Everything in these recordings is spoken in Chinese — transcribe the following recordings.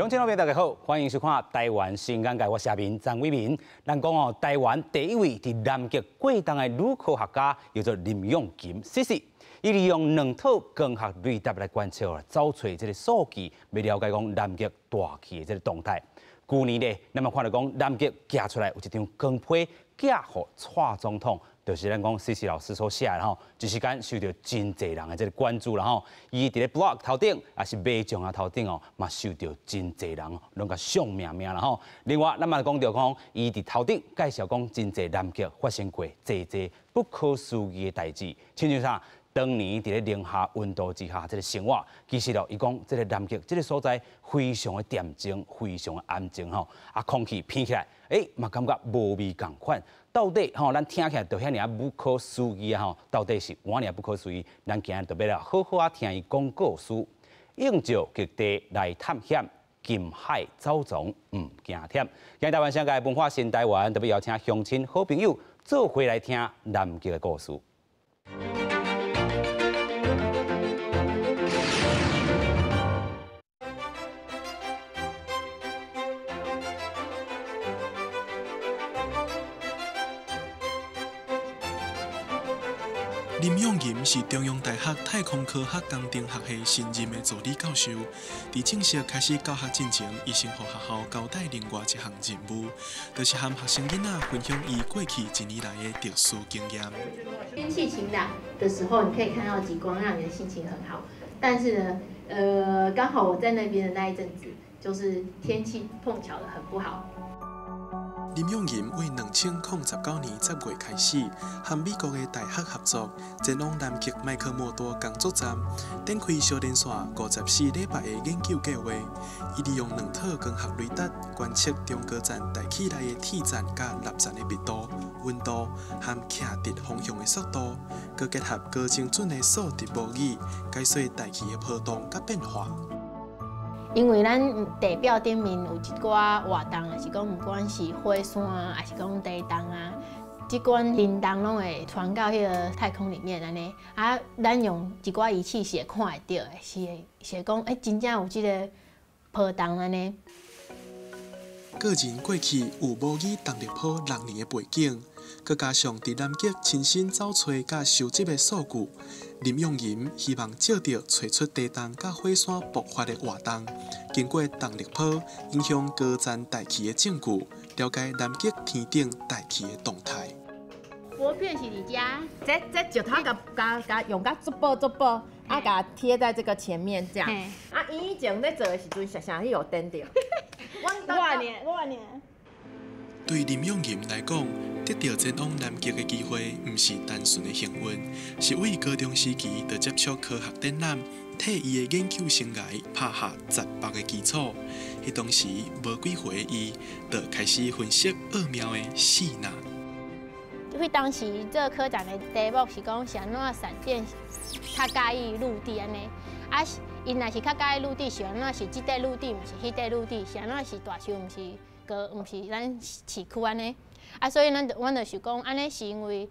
乡亲朋友大家好，欢迎收看台湾新眼界，我是阿明张伟民。咱讲哦，台湾第一位伫南极过冬的女科学家叫做林永金，Cici。伊利用两套光学雷达来观测找出这个数据，要了解讲南极大气的这个动态。去年咧，咱嘛看到讲南极寄出来有一张光批寄予蔡总统。 就是咱讲 Cici 老师所写的吼，一时间受到真侪人的这个关注啦吼。伊伫咧 blog 头顶，也是马将啊头顶哦，嘛受到真侪人拢甲上命啦吼。另外，咱嘛讲到讲，伊伫头顶介绍讲真侪南极发生过侪不可思议的代志，亲像啥？ 当年伫咧零下温度之下，这个生活其实伊讲这个南极这个所在非常的恬静，非常的安静吼，啊，空气闻起来，嘛感觉无味共款。到底吼，咱听起来就遐尔不可思议啊吼，到底是哪尔不可思议？咱今日就要来好好听伊讲故事，映照极地来探险，近海走藏唔惊忝。今日台湾新界文化新台湾，特别邀请乡亲好朋友做回来听南极的故事。 林永银是中央大学太空科学工程学系新任的助理教授。在正式开始教学之前，伊先予学校交代另外一项任务，就是和学生囡仔分享伊过去一年来的特殊经验。天气晴朗的时候，你可以看到极光，让你的心情很好。但是呢，刚好我在那边的那一阵子，就是天气碰巧的很不好。 林永银为2019年10月开始，和美国的大学合作，前往南极麦克默多工作站，展开小连续54礼拜的研究计划。伊利用两套光学雷达观测中高站大气内的铁站甲蜡站的密度、温度和徛伫方向的速度，佮结合高精准的数值模拟，解说大气的波动佮变化。 因为咱地表顶面有一寡活动，也是讲不管是火山啊，还是讲地动啊，即款震动拢会传到迄个太空里面安尼。啊，咱用一寡仪器是会看会到的，是会讲，真正有即个波动安尼。个人过去有模拟动力波6年的背景，佮加上伫南极亲身走找佮收集的数据。 林永银希望照着找出地动甲火山爆发的活动，经过动力波影响高站大气的证据，了解南极天顶大气的动态。薄片是伫遮，这石头用甲足薄，啊，甲贴在这个前面这样。啊，以前咧做的时阵，常常有颠着。我呢。 对林永银来讲，得到前往南极的机会，毋是单纯的幸运，是为高中时期就接触科学展览，替伊的研究生涯拍下18个基础。迄当时无几回，伊就开始分析奥妙的四呐。迄当时这个科展的题目是讲是安怎闪电较介意陆地安尼，啊，因若是较介意陆地，是安怎是即块陆地，毋是迄块陆地，是安怎是大树，毋是。 毋是咱市区安尼，啊，所以阮就是讲，安尼是因为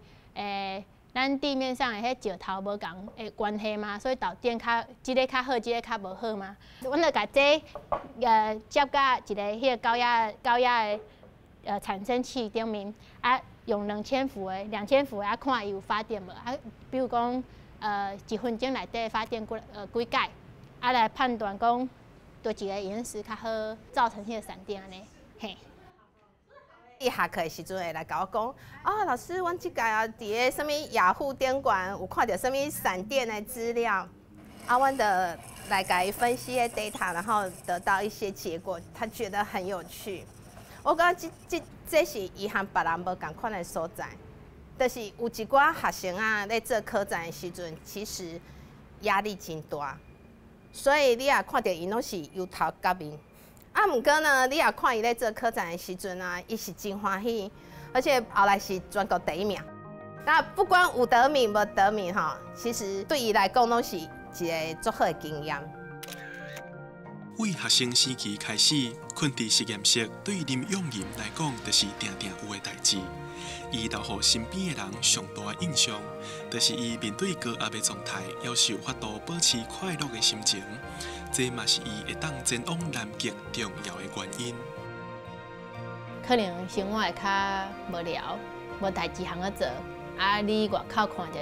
咱地面上的迄石头无共的关系嘛，所以导电即个较好，即个较无好嘛。阮就甲这接到一个迄个高压的产生器顶面，啊，用2000伏的啊，看伊有发电无啊？比如讲1分钟内底发电几解，啊来判断讲倒一个岩石较好造成迄个闪电安尼。 嘿，伊下课的时阵会来甲我讲，哦，老师，阮即届啊，伫个什物雅虎电管有看到什物闪电的资料，啊，阮的来甲伊分析的 data， 然后得到一些结果，他觉得很有趣。我感觉这是伊和别人无共款的所在，就是有一寡学生啊，咧做科展的时阵，其实压力真大，所以你也看到伊拢是忧头甲面。 啊，毋过呢，你也看伊咧做科展的时阵啊，伊是真欢喜，而且后来是全国第1名。那不管有得名无得名吼，其实对伊来讲拢是一个足好的经验。为学生时期开始，困伫实验室对林永吟来讲，就是定定有诶代志。伊留予身边诶人上大诶印象，就是伊面对高压诶状态，要是有法度保持快乐诶心情，这嘛是伊会当前往南极重要诶原因。可能生活会较无聊，无代志通啊做。啊，你外口看者，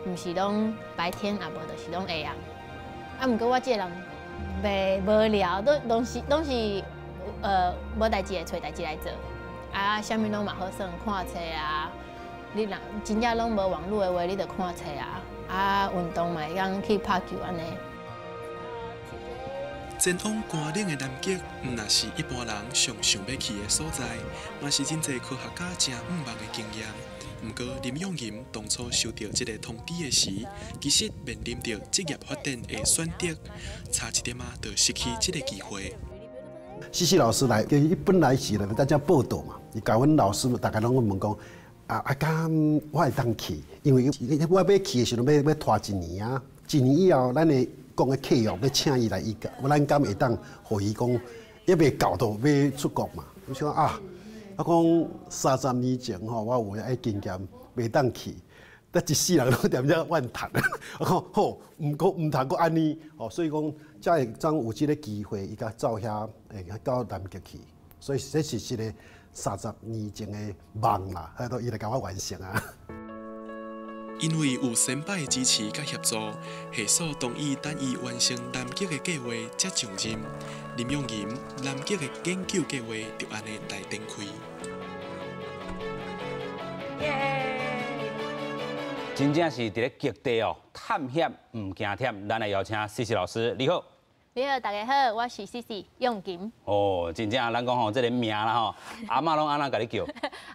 毋是拢白天，也无就是拢会啊。啊，毋过我这个人袂无聊，拢是无代志会找代志来做。啊，啥物拢嘛好耍，看册啊。你若真正拢无网络的话，你着看册啊。啊，运动嘛会当去拍球安尼。前往寒冷的南极，毋若是一般人上想要去的所在，嘛是真侪科学家真毋茫的经验。毋过林永吟当初收到这个通知的时，其实面临着职业发展的选择，差一点就失去这个机会。西西老师来，伊本来是来大家报道嘛，伊甲阮老师大家拢问讲，敢我会当去，因为我要去的时候要拖一年啊，一年以后咱的讲的客户要请伊来伊个，咱敢会当互伊讲，也未到到要出国嘛，我想我讲30年前吼，我有迄经验，袂当去，但一世人拢踮遮怨叹。我讲好，毋通阁安尼，吼，所以讲才会当有即个机会，伊甲走遐，到南极去。所以这是一个30年前的梦啦，迄都伊来甲我完成啊。因为有先辈支持甲协助，系所同意等伊完成南极的计划才上任。林永吟南极的研究计划就安尼来展开。真正是伫咧极地哦，探险唔惊忝。咱来邀请西西老师，你好。你好，大家好，我是西西永吟。哦，真正咱讲吼，这个名啦吼，阿嬷拢安怎甲你叫？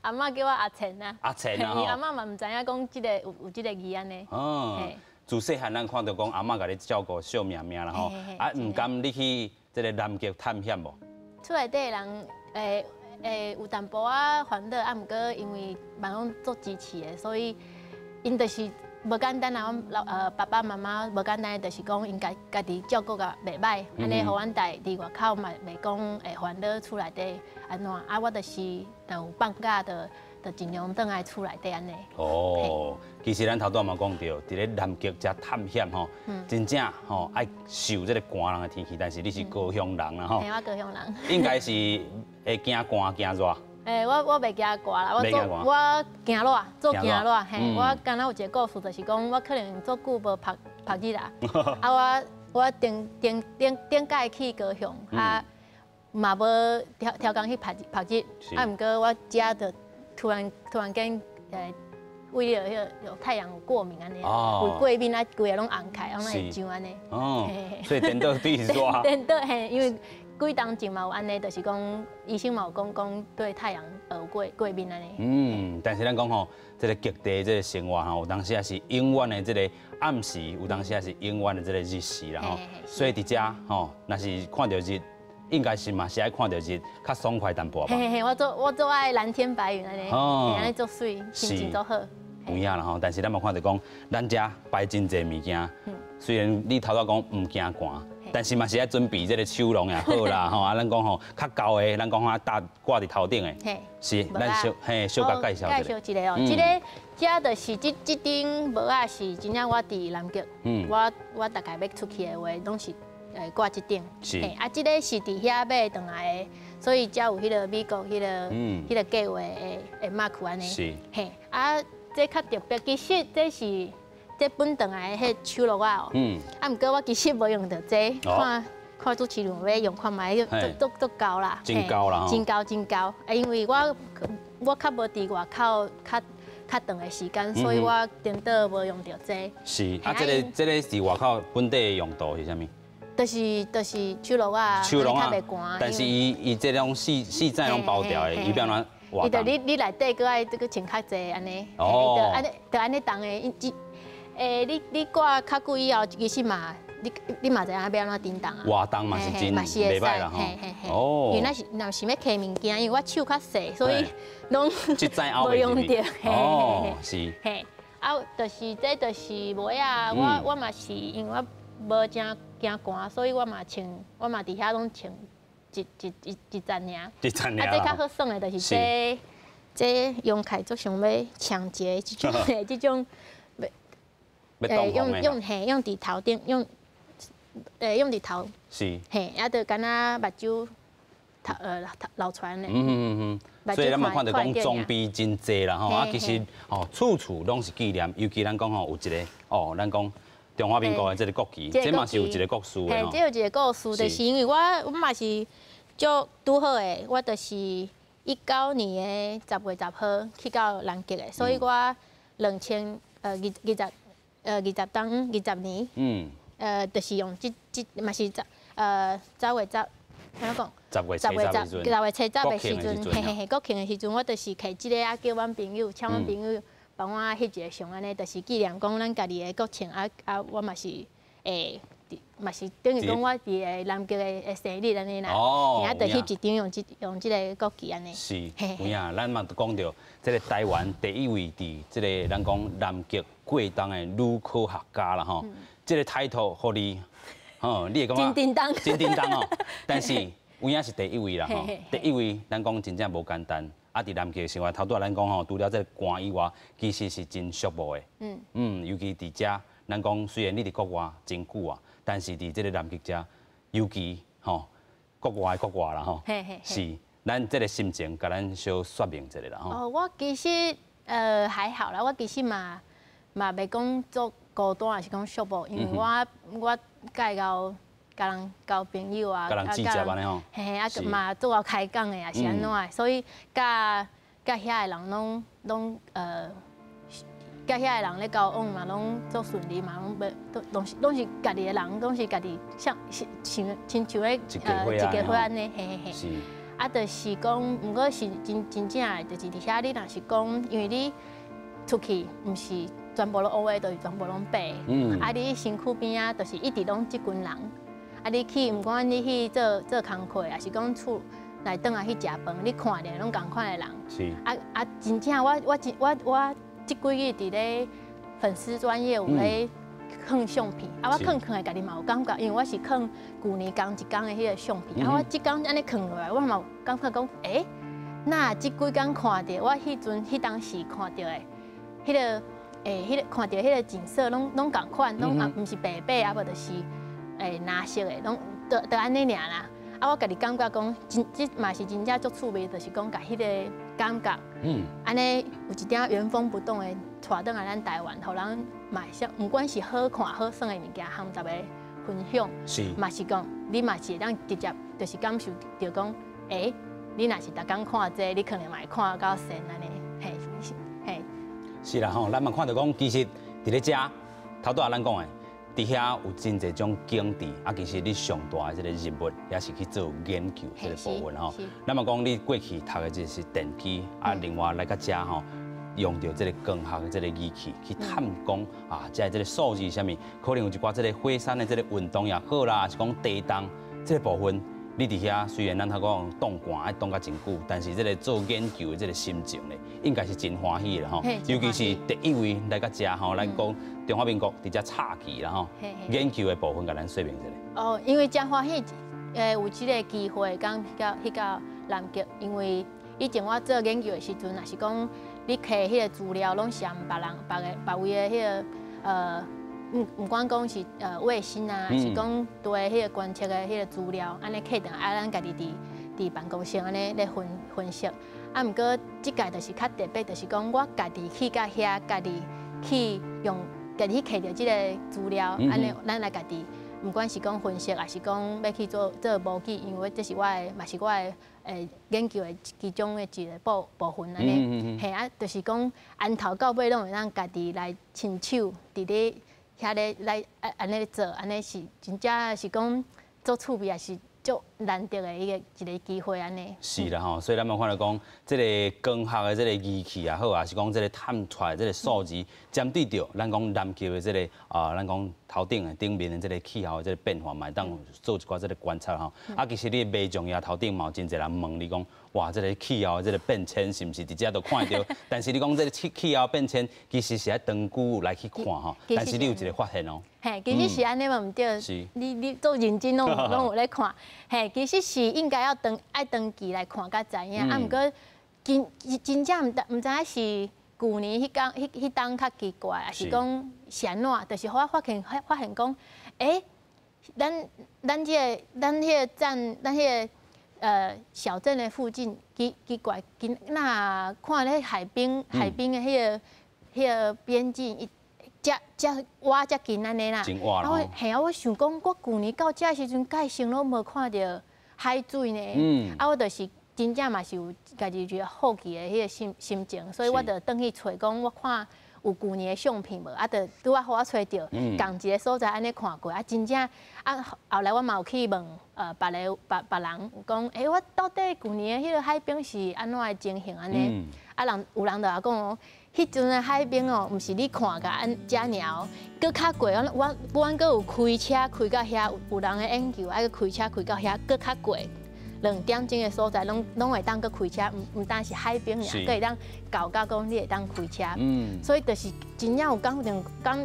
阿嬷叫我阿钱啊。阿钱啊吼。阿嬷嘛唔知影讲即个有即个字安尼。哦。自细汉咱看到讲阿嬷甲你照顾小命命啦吼，唔甘你去这个南极探险无？厝内底人有淡薄仔烦恼，毋过因为嘛拢做支持的，所以因就是无简单啊。阮爸爸妈妈无简单，就是讲因家己照顾甲袂歹，安尼互阮伫外口嘛袂讲会烦恼厝内底安怎啊？我就是有放假就尽量倒来厝内底安尼。哦，其实咱头拄嘛讲到，伫咧南极遮探险吼，真正吼爱受这个寒冷的天气，但是你是高雄人啦吼。我高雄人。应该是会惊寒惊热。我袂惊寒啦，我行热，做行热。嘿，我刚刚有一个故事，就是讲我可能足久无晒日啦。我顶届去高雄，嘛无挑工去晒日，毋过我遮就突然间为了有太阳有过敏安尼，为过敏啊，规个拢红开，拢会痒安尼。哦，所以电到对是热。电到嘿，因为几当前嘛有安尼，就是讲医生嘛有讲对太阳有过敏安尼。但是咱讲吼，这个极地这个生活吼，有当时也是永远的这个暗时，有当时也是永远的这个日时啦吼。所以伫遮吼，若是看到日，应该是嘛是爱看到日较爽快淡薄吧。嘿，我做爱蓝天白云安尼，安尼做水，心情做好。有影啦吼，但是咱嘛看到讲，咱遮摆真侪物件，虽然你头拄讲唔惊寒。但是嘛是爱准备这个手笼也好啦，吼啊，咱讲吼较高的，咱讲啊搭挂伫头顶的，是咱小甲介绍一下。介绍一个哦，这个遮就是这顶帽仔是真正我伫南极，我大概要出去的话，拢是挂这顶。是啊，这个是伫遐买回来的，所以才有迄个美国迄个计划的mark安尼。是嘿啊，这较特别，其实这是。这本回来迄手落啊哦，毋过我其实无用到这，看主持人要用看卖，足高啦，真高啦，真高。因为我较无伫外口较长的时间，所以我颠倒无用到这。是啊，这个是外口本地的用途是啥物？就是手落啊，手笼啊，袂寒。但是伊这种细材拢包掉的，伊变哪？伊就你内底搁爱这个穿较济安尼，就安尼重的。你挂较久以后，其实嘛，你嘛知影要安怎叮当啊？活动嘛是真袂歹啦吼。哦。因为若是要摕物件，因为我手较细，所以拢无用到。哦，是。嘿，啊，就是这就是帽啊，我嘛是因为无正惊寒，所以我嘛伫遐拢穿一层尔。一层尔。啊，这较好耍的，就是这用凯做想要抢劫这种，用伫头顶用伫头。是。嘿，啊，就敢若目睭流传的。所以咱嘛看到讲装备真济啦吼，啊，其实处处拢是纪念，尤其咱讲吼有一个咱讲中华民国的这个国旗，这嘛是有一个故事的吼。这有一个故事，就是因为我嘛是足拄好的，我就是19年的10月10号去到南极的，所以我2020年，就是用嘛是10月10。安怎讲？10月初10的时阵，国庆的时阵，我就是摕这个叫阮朋友，请阮朋友帮我翕一个相，安尼就是纪念讲咱家己的国庆我嘛是嘛是等于讲我伫个南极的生日安尼啦，然后就翕一张用这个国旗安尼。是，有影，咱嘛讲到这个台湾第一位伫这个咱讲南极过冬的女科学家啦吼，这个抬头互你。你会感觉真叮当哦，但是有影是第一位啦吼，第一位咱讲真正无简单，啊，伫南极的生活，头拄仔咱讲吼，除了这个寒以外，其实是真寂寞的。尤其伫遮，咱讲虽然你伫国外真久啊，但是伫这个南极遮，尤其国外啦吼，是咱这个心情，甲咱小说明一下啦吼。我其实还好啦，我其实嘛袂讲做孤单，还是讲寂寞，因为我甲人交朋友啊，甲人记接安尼吼，嘿啊嘛做到开讲的啊是安怎的，所以甲遐个人拢甲遐个人咧交往嘛，拢做顺利嘛，拢是家己的人，拢是家己像亲像咧一家伙安尼，嘿。是。啊，就是讲，毋过是真正的，就是伫遐你若是讲，因为你出去毋是全部拢乌的，就是全部拢白。啊，你身躯边啊，就是一直拢即群人。啊，你去，毋管你去做工课，还是讲厝来转来去食饭，你看着拢共款的人。是。真正我即几日伫咧粉丝专业有咧放相片，我放的家己嘛有感觉，因为我是放去年刚一天的迄个相片，我即天安尼放落来，我嘛有感觉讲，那即几天看到我迄当时看到的迄个看到迄个景色拢共款，拢毋是白白，啊无就是蓝色的，拢就安尼尔啦。我家己感觉讲，即嘛是真正足趣味，就是讲甲迄个感觉，安尼有一点原封不动的带转来咱台湾，互人嘛想，不管是好看好耍的物件，和大家分享，嘛是讲，你嘛是会当直接就是感受到讲，你若是逐天看这，你可能嘛会看到神安尼，嘿。是啦吼，咱嘛看到讲，其实伫咧遮，头拄仔咱讲的。伫遐有真侪种景致，其实你上大的这个任务也是去做研究这个部分吼。咱嘛讲你过去读的就是电机，另外来到遮吼，用到这个光学的这个仪器去探讲这个数字什么，可能有一寡这个火山的这个运动也好啦，还是讲地动这个部分，你伫遐虽然咱头讲冻寒爱冻甲真久，但是这个做研究的这个心情咧，应该是真欢喜的吼。尤其是第一位来到遮吼，咱讲。中华民国伫遮插旗啦吼，研究的部分，甲咱说明一下。因为真欢喜，有这个机会，讲去到南极，因为以前我做研究的时阵，若是讲你摕迄个资料，拢是别位的迄个毋管讲是卫星啊，还是讲对迄个观测的迄个资料，安尼摕倒来，咱家己伫办公室安尼咧分析。毋过即届就是较特别，就是讲我家己去到遐，家己去用。家己去摕到即个资料，安尼咱来家己，毋管是讲分析，还是讲要去做模拟，因为这是我的，嘛是我的研究的其中的一个部分安尼。嘿就是讲安头到尾拢会让家己来亲手伫咧遐咧来安尼做，安尼是真正是讲做趣味，也是足难得的一个机会安尼。是啦吼，所以咱嘛看到讲，这个光学的这个仪器也好，也是讲这个探出来这个数字，针对着咱讲南极的这个咱讲头顶的顶面的这个气候的这个变化，嘛当做一寡这个观察吼。其实你卖种呀头顶嘛有真侪人问你讲，哇，这个气候的这个变迁是毋是直接都看得到？但是你讲这个气候变迁，其实是要长久来去看吼。但是你有一个发现哦。嘿，其实是安尼嘛，毋对。你做认真拢有咧看。嘿，其实是应该要登记来看甲知影。啊，毋过真正毋知影是旧年迄当较奇怪，还是讲是安怎？就是我发现讲，咱迄个小镇的附近奇怪，那看咧海边的迄个边境。遮挖遮近安尼啦，我想讲，我旧年到遮时阵，介先拢无看到海水呢。我就是真正嘛是有家己觉得好奇的迄个心情，所以我就转去找讲，我看有旧年的相片无，就拄啊，互我找到，共一个所在安尼看过，真正后来我嘛有去问别人讲，我到底旧年的迄个海边是安怎的情形安尼？有人就讲。迄阵的海边哦，毋是你看甲遮尔，搁较过阮搁有开车开到遐，有人的研究，爱开车开到遐，搁较过2点钟的所在，拢会当搁开车，毋单是海边尔，搁会当搞到讲你会当开车。所以就是真正有感觉讲，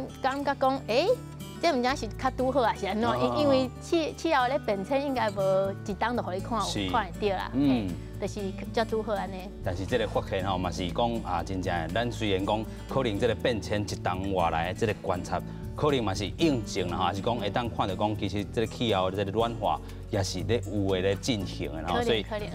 这毋知是较拄好还是安怎？因为气候咧变迁，应该无一当就互你看会到啦。就是较拄好安尼。但是这个发现吼，嘛是讲真正咱虽然讲可能这个变迁一冬外来的这个观察，可能嘛是印证啦，还是讲会当看到讲，其实这个气候的这个暖化也是咧有诶咧进行的，然后所以可能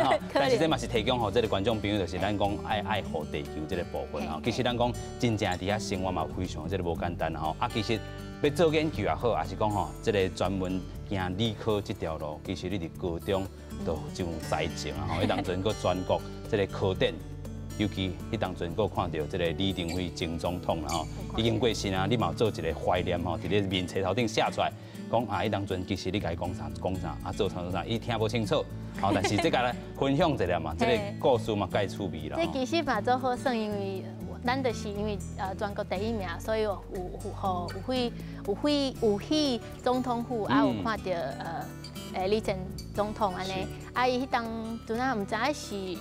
吼，但是这嘛是提供吼这个观众朋友，就是咱讲爱护地球这个部分吼。其实咱讲真正伫遐生活嘛非常这个无简单吼。其实要做研究也好，还是讲吼这个专门行理科这条路，其实你伫高中。都就才情啊！吼，迄当阵个全国这个科展，尤其迄当阵个看到这个李登辉前总统啦吼，已经过身啊，你嘛有做一个怀念吼，伫咧面册头顶写出来，讲迄当阵其实你该讲啥，做啥，伊听无清楚，但是这个咧分享一下嘛，这个故事嘛介趣味啦。这其实嘛做好耍，因为咱就是因为全国第1名，所以有去总统府啊，有看到李前总统安尼，伊迄当阵啊，毋知影是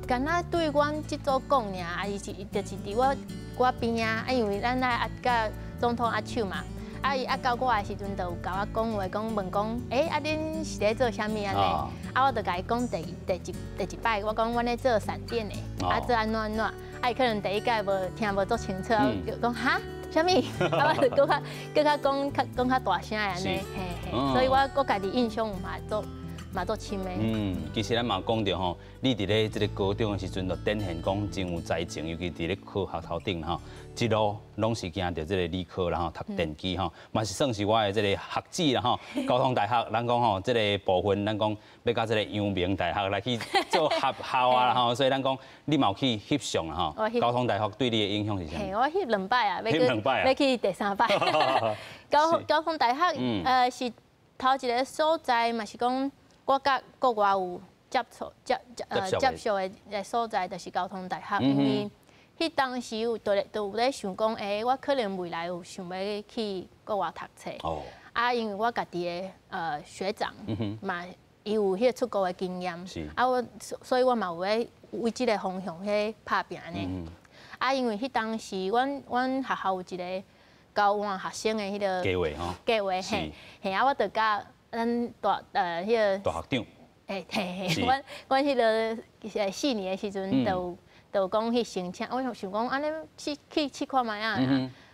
敢若对阮即组讲尔，伊就是伫我边啊，因为咱来甲总统手嘛，伊到我的时阵，就有甲我讲话，问讲，恁是咧做啥物安尼？我就甲伊讲第一摆，我讲阮咧做闪电的，做安怎，伊可能第一届听无足清楚，讲哈。啥物？我就搁较讲较大声安尼，所以我家己印象嘛做深的。其实咱嘛讲到吼，你伫咧这个高中的时阵，就展现讲真有才情，尤其伫咧科学头顶吼，一路拢是行着这个理科然后读电机吼，嘛是算是我的这个学子啦吼。交通大学，咱讲吼，这个部分咱讲要到这个阳明大学来去做合校啊啦吼，所以咱讲你嘛有去翕相啦吼。交通大学对你的影响是啥？我翕2摆啊，要去第3摆。交通大学是头一个所在嘛，是讲。我甲国外有接触的所在，就是交通大学，因为迄当时都有咧想讲，我可能未来有想要去国外读册。因为我家己的学长嘛，伊有迄个出国的经验，所以我嘛有咧为即个方向去拍拼呢。因为迄当时阮学校有一个交换学生的迄个计划嘿，我就甲。咱迄个大学长，阮迄个4年的时阵，就讲去申请，我想讲安尼去看卖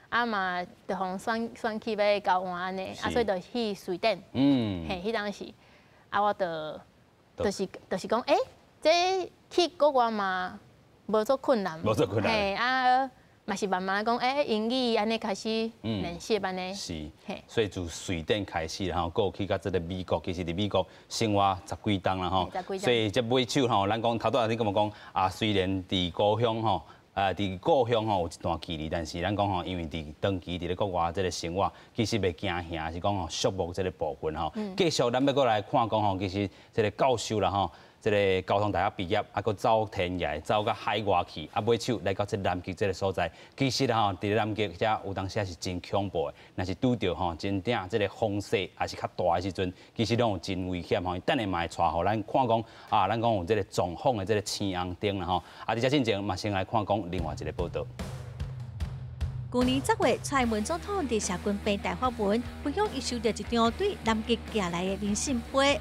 啊，嘛就互选去要交换安尼，所以就去瑞典，迄当时，我就是讲，这去国外嘛无做困难，嘛是慢慢讲，英语安尼开始练习安尼。是，所以自瑞典开始然后过去到这个美国，其实伫美国生活10几冬啦吼。所以这尾手吼，咱讲头拄仔你咁讲虽然伫故乡吼伫故乡吼有一段距离，但是咱讲吼，因为伫长期伫咧国外这个生活，其实袂惊吓，是讲吼畜牧这个部分吼。继续咱要过来看讲吼，其实这个教授啦吼。这个交通大学毕业，啊，搁走天涯，走到海外去，啊，尾手来到这南极这个所在，其实吼，伫南极遮有当时是真恐怖的，若是拄着吼真正这个风势还是较大的时阵，其实拢有真危险吼。等下嘛会带互咱看讲啊，咱讲有这个撞风的这个青红灯啦吼。啊，伫遮进前嘛先来看讲另外一个报道。去年10月，蔡英文总统伫社群平台发文，分享伊收到一张对南极寄来的明信片。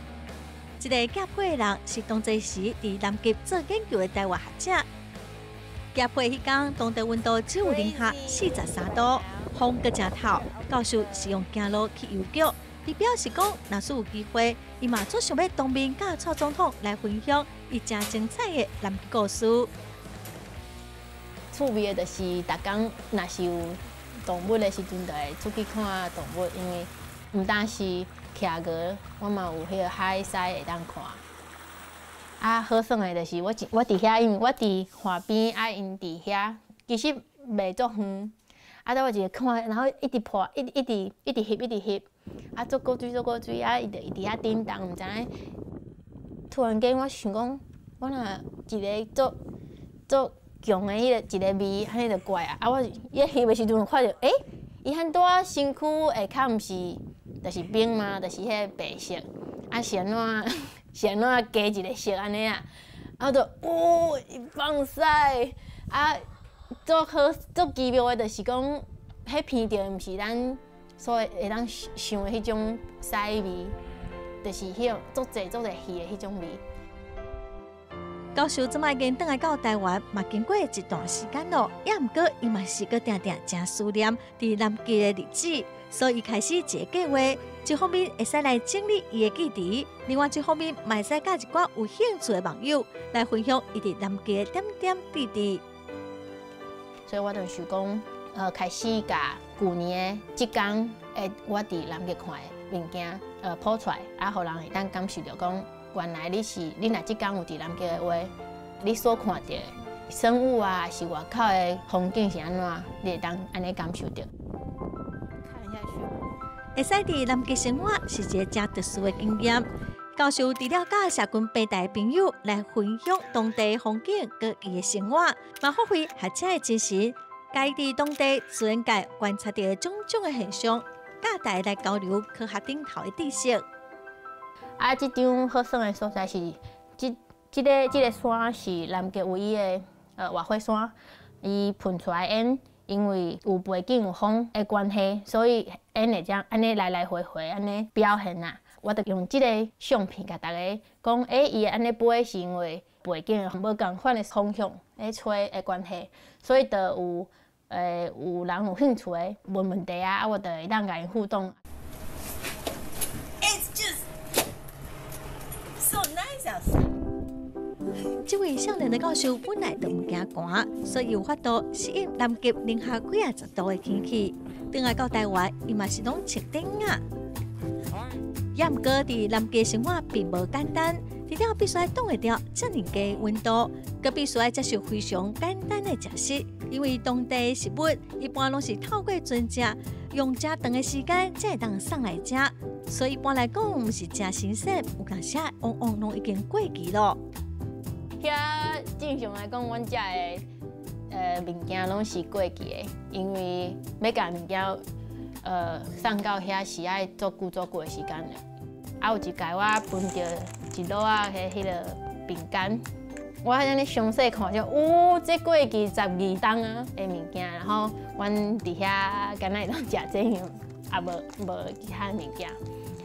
一个寄批的人是当地时伫南极做研究的台湾学者。寄批迄天，当地温度只有零下43度，风搁真透。教授是用行路去邮局，伊表示讲，若是有机会，伊嘛最想要当面甲蔡总统来分享伊真精彩的南极故事。趣味的就是，逐工若是有动物的时阵，就会出去看动物，因为毋但是徛过，我嘛有迄个海狮会当看。啊，好耍的就是我伫遐，因为我伫海边，啊，因伫遐，其实袂足远。啊，等我一个看，然后一直破，一直翕，啊，做过水，啊，伊伫遐叮当，毋知影。突然间，我想讲，我若一个做强的迄个一个味，安尼就怪啊！啊，我伊翕的时阵看着，伊很多身躯下骹毋是，就是冰嘛，就是迄个白色，啊是安怎加一个色安尼啊？啊就伊放屎啊！足奇妙的，就是讲，迄闻着毋是咱所会当想的迄种屎味，就是迄种足济鱼的迄种味。教授即摆已经倒来到台湾，嘛经过一段时间咯，也毋过伊嘛是搁定真思念伫南极的日子，所以开始一个计划，一方面会使来整理伊的记忆，另外一方面嘛会使甲一寡有兴趣的网友来分享伊伫南极的点点滴滴。所以我就想讲，开始甲去年的即天，我伫南极看的物件，抛出来，啊，互人会当感受到讲。原来你若即天有伫南极的话，你所看到的生物啊，是外口的风景是安怎，你会当安尼感受到。看下去，会使伫南极生活是一个真特殊的经验。教授除了甲社群平台朋友来分享当地风景佮伊的生活，嘛发挥学者的精神，家伫当地自然界观察到种种的现象，甲大家来交流科学顶头的知识。啊，即张好耍的所在是，即个山是南极唯一的活火山，伊喷出来烟，因为有背景有风的关系，所以烟会将安尼来回安尼表现啊。我就用即个相片甲大家讲，伊安尼飞是因为背景无共款的方向吹的关系，所以就有人有兴趣的问题啊，我就会当甲因互动。这位少年的教授本来就唔惊寒，所以有法度适应南极零下几10度的天气。等来到台湾，伊嘛是拢穿短啊。也毋过伫南极生活并无简单，除了必须要挡会了遮尔低的温度，佮必须要接受非常简单的食食，因为当地食物一般拢是透过船只用较长的时间才会当送来食，所以一般来讲毋是真新鲜，有当时往往拢已经过期咯。遐正常来讲，阮食的物件拢是过期的，因为要甲物件送到遐是爱足久的时间的。啊，有一届我分到一摞迄个饼干，我安尼详细看就，这过期12冬啊的物件，然后阮伫遐敢若会当食这样，啊无其他物件，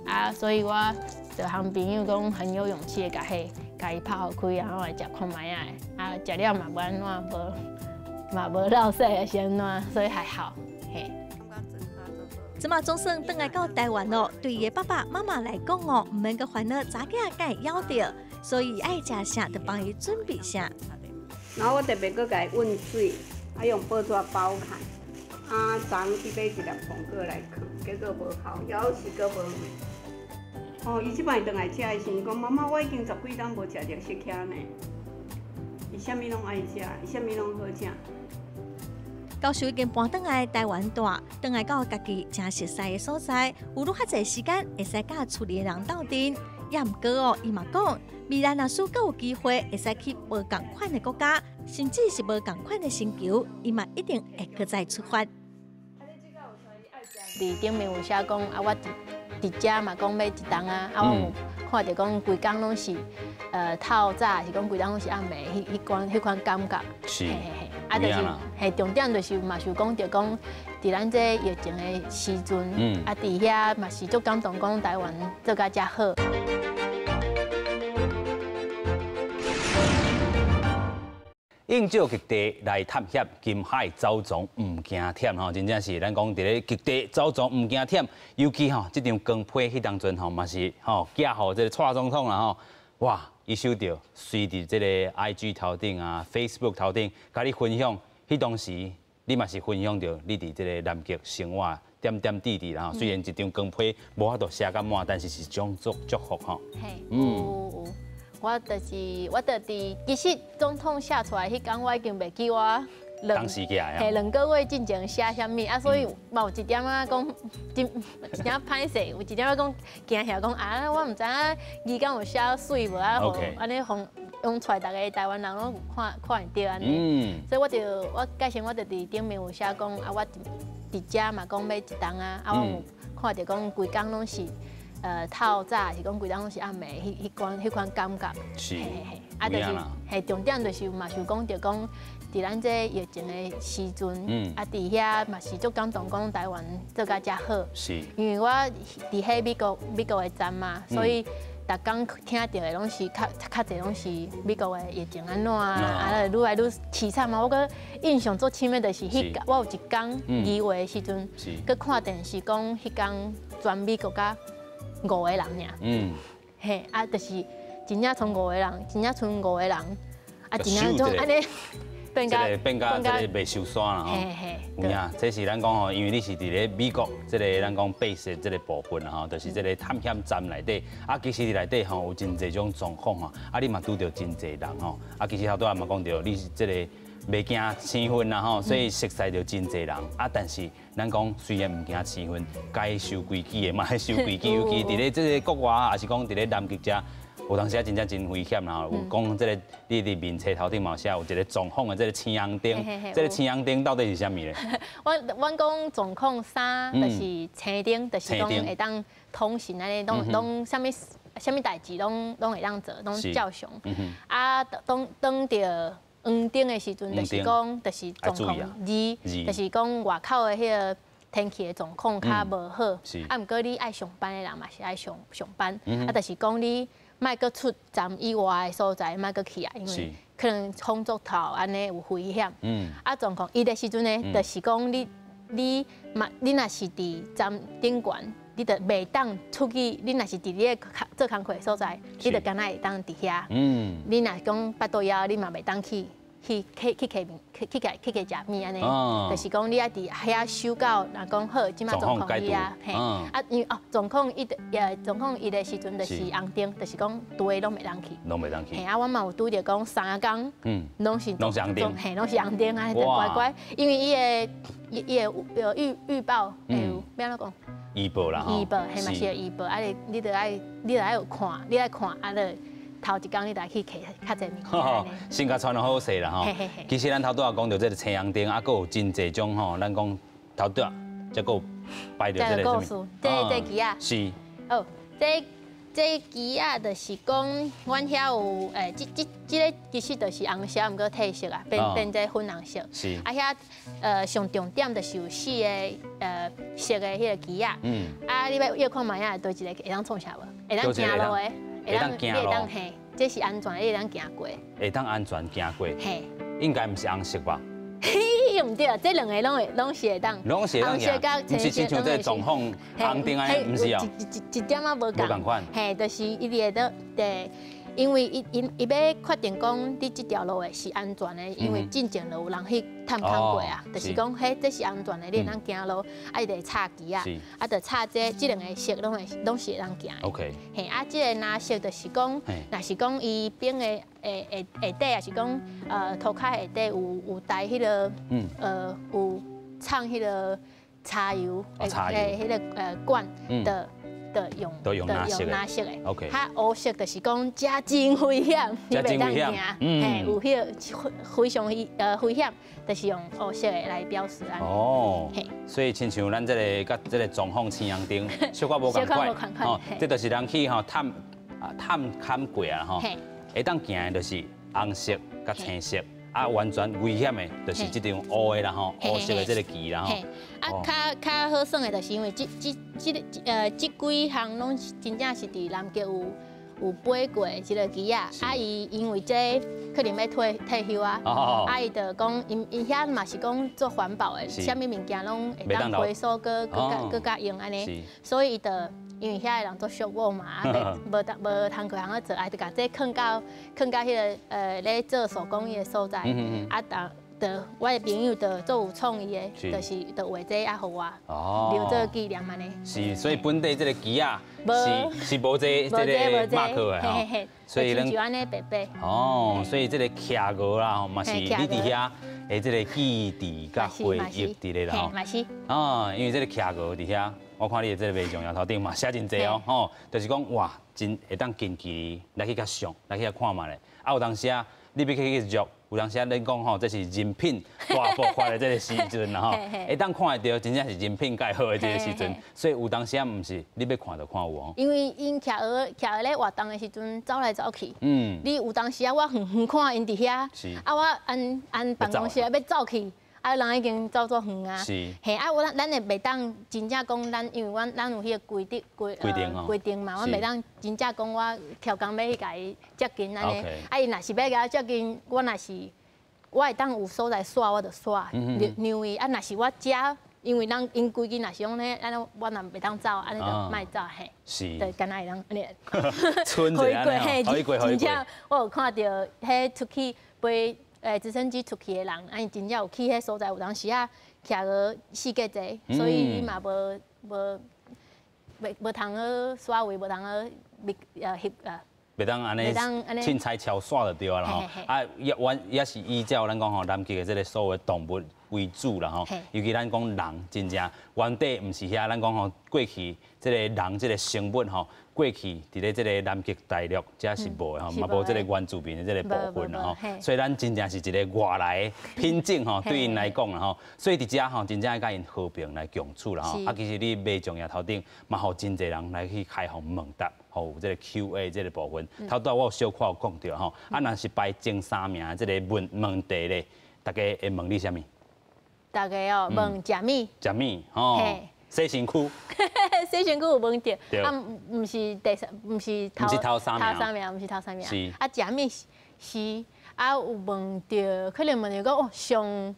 啊，所以我就和朋友讲很有勇气的甲伊拍开，然后来食看卖啊，啊食了嘛无安怎，无落雪的是安怎，所以还好，嘿。即马总算转来到台湾咯，对伊的爸爸妈妈来讲哦，毋免阁烦恼早囝敢会枵着，所以爱食啥就帮伊准备啥。然后我特别阁甲伊温水，用报纸包开，昨伊买一粒苹果来放，结果无效，还是阁无。伊即摆转来食的时阵讲，妈妈，我已经10几冬无食着色茄呢。伊啥物拢爱食，伊啥物拢好食。教授已经搬转来台湾住，转来到家己正熟悉的所在，有愈较侪时间会使甲厝里的人斗阵。也毋过哦，伊嘛讲，未来若是有机会会使去无共款的国家，甚至是无共款的星球，伊嘛一定会搁再出发。伫顶面有写讲啊，我伫遮嘛讲要一冬啊，啊我有看到讲规工拢是透早，是讲规工拢是暗暝，迄款感觉。是。啊，就是重点就是嘛是讲着讲，伫咱这疫情的时阵，啊伫遐嘛是足感动，讲台湾做甲遮好。应照极地来探险，金海走藏唔惊忝吼，真正是咱讲伫咧极地走藏唔惊忝，尤其吼这张光批迄当阵吼嘛是吼寄予这个蔡总统啦吼，哇！伊收到，随伫这个 IG 头顶啊、Facebook 头顶，甲你分享。迄当时，你嘛是分享到你伫这个南极生活点点滴滴啦。虽然一张光批无法度写甲满，但是是种祝福吼。嘿，有，我伫其实总统写出来迄天，我已经袂记我。当时起来嘿，2个月进前写啥物啊？所以嘛有一点仔讲，一点歹势，有一点仔讲惊吓讲啊，我毋知影字敢有写水无啊？安尼用出来，大家台湾人拢看会到安尼。所以我介绍我就伫顶面有写讲啊，我伫遮嘛讲要一冬啊，啊我有看到讲规工拢是透早，是讲规工拢是暗暝，迄款感觉。是。啊，就是嘿，重点就是嘛是讲着讲。伫咱这疫情的时阵，啊，伫遐嘛是足感动，讲台湾做甲遮好。是。因为我伫迄美国的站嘛，所以逐工听到的拢是较侪拢是美国的疫情安怎啊，愈来愈凄惨嘛。我个印象最深的就是我有一天2月的时阵，去看电视讲迄天全美国甲5个人尔。嘿，啊，就是真正剩5个人，真正剩5个人，啊，真正种安尼。变甲这个袂受伤啦吼，有影，这是咱讲吼，因为你是伫咧美国这个咱讲base这个部分啦吼，就是这个探险站内底，啊，其实内底吼有真侪种状况吼，啊，你嘛拄到真侪人吼，啊，其实头拄仔嘛讲到，你是这个袂惊生分啦吼，所以熟悉到真侪人，啊，但是咱讲虽然唔惊生分，该守规矩的嘛爱守规矩，尤其伫咧这个国外，也是讲伫咧南极遮。有当时啊，真正真危险啦！有讲这个，你伫面册头顶嘛写有一个总控的这个青阳灯，这个青阳灯到底是啥物咧？阮讲总控3就是青灯，就是讲会当通行安尼，拢啥物代志拢会当做，拢照常。啊，当着黄灯的时阵，就是讲就是总控2，就是讲外口的迄个。天气的状况较无好，啊，毋过你爱上班的人嘛是爱上班，啊，就是讲你莫搁出站以外的所在，莫搁去啊，因为可能风作头安尼有危险。啊，状况伊的时阵呢，就是讲你若是伫站顶悬，你就袂当出去。你若是伫你做工课的所在，你就敢若会当伫遐。你若讲巴肚枵，你嘛袂当去客食面安尼，就是讲你爱伫遐守到，若讲好，即马状况伊啊，嘿，啊，因为状况伊的时阵就是红灯，就是讲对拢袂当去，拢袂当去。嘿，啊，我嘛有拄着讲3工，拢是红灯，嘿，拢是红灯啊，乖乖，因为伊的预报，要安怎讲？预报啦，预报，嘿嘛是预报，啊，你得爱有看，你爱看，啊，咧。头一工你来去摕较侪物件，先甲穿得好势啦吼。其实咱头拄仔讲到这个青阳灯，啊，佫有真侪种吼，咱讲头拄仔，再佫有摆着这个什么？这鸡仔是哦，这鸡仔就是讲，阮遐有这个其实就是红色，毋过褪色啊，变这粉红色。是啊，遐上重点就是有4个色的迄个鸡仔。啊，你要看卖影，对一个会当创啥无？会当行路的。会当行路，嘿，这是安全，你会当行过。会当安全行过，嘿，应该毋是红色吧？嘿，唔对，这2个拢是会当。拢是会当行，唔是亲像这总统红灯安尼，唔是哦。一点仔无共款。嘿，就是伊会当因为伊要确定讲你这条路的是安全的，因为进前就有人去探勘过啊，就是讲嘿这是安全的，你能行路，啊伊就会插旗啊，啊就插这两个色拢是会当行的。OK。嘿，啊这个蓝色就是讲，若是讲伊边的下底也是讲涂骹下底有带迄个有藏迄个茶油迄个罐的。都用蓝色的 ，OK。它黑色就是讲加真危险，你袂当行，嘿，有迄个非常危险，就是用黑色的来表示啊。哦，所以亲像咱这个甲这个装潢青阳灯，小可无共款，哦，这就是人去吼探勘过啊吼，会当行的就是红色甲青色。啊，完全危险的，就是这种乌的啦吼，乌色的这个旗啦吼。啊，较好耍的，就是因为这几项拢真正是伫南极有飞过这个旗啊。啊，伊因为这可能要退休啊，啊，伊就讲因遐嘛是讲做环保的，啥物物件拢会当回收搁加用安尼，所以伊就。因为遐个人做畜牧嘛，啊，无通过通做，啊，就甲这放到迄个咧做手工艺的所在，啊，我的朋友就做有创意的，就是画这啊，互我留做纪念安尼。是，所以本地这个旗啊，是无这个 mark 的吼，所以就安尼白白。哦，所以这个徛额啦，嘛是你伫遐的这个基地甲回忆伫咧啦吼。嘛是。啊，因为这个徛额伫遐。我看你的这个微重要头顶嘛写真济哦，吼，就是讲哇，真会当近距离来去甲上，来去甲看嘛咧。啊，有当时啊，你要去入，有当时啊，恁讲吼，这是人品大爆发的这个时阵啦，吼，会当看得到，真正是人品介好的这个时阵。所以有当时啊，毋是你要看就看有哦。因为因徛喺咧活动的时阵走来走去，你有当时啊，我远看因伫遐，啊，我按办公室要走去。啊，人已经走做远啊，嘿啊，咱也袂当真正讲咱，因为咱有迄个规定嘛，我袂当真正讲我超工要去甲伊接近安尼。啊，伊若是要甲我接近，我会当有所在耍，我就耍，让伊啊，若是我遮，因为因规矩若是讲咧，我若袂当走，安尼就莫走嘿。是。就干那会当安尼。村子安尼，真正我有看到迄出去飞。直升机出去的人，啊，伊真正有去迄所在，有当时啊，徛个四界坐，所以伊嘛无通去耍位，无通去袂当安尼凊彩超耍就对啊啦吼。啊，也是依照咱讲吼，南极的这个所有的动物为主啦吼。尤其咱讲人，真正原底毋是遐，咱讲吼过去这个人这个生物吼。过去伫咧这个南极大陆，这是无的吼，嘛无这个原住民的这个部分啦吼，所以咱真正是一个外来的品种吼，对因来讲啦吼，所以伫遮吼真正要甲因和平来共处啦吼。啊，其实你卖种牙头顶，嘛互真侪人来去开放问答，互这个 QA 这个部分。头拄我有小可有讲到吼，啊，若是排前3名这个问题咧，大家会问你啥物？大家哦，问食物。食物吼。洗身躯，洗身躯有问到，啊，毋是头3名，毋是头3名，是啊，食物是啊，有问到，可能问到讲哦，上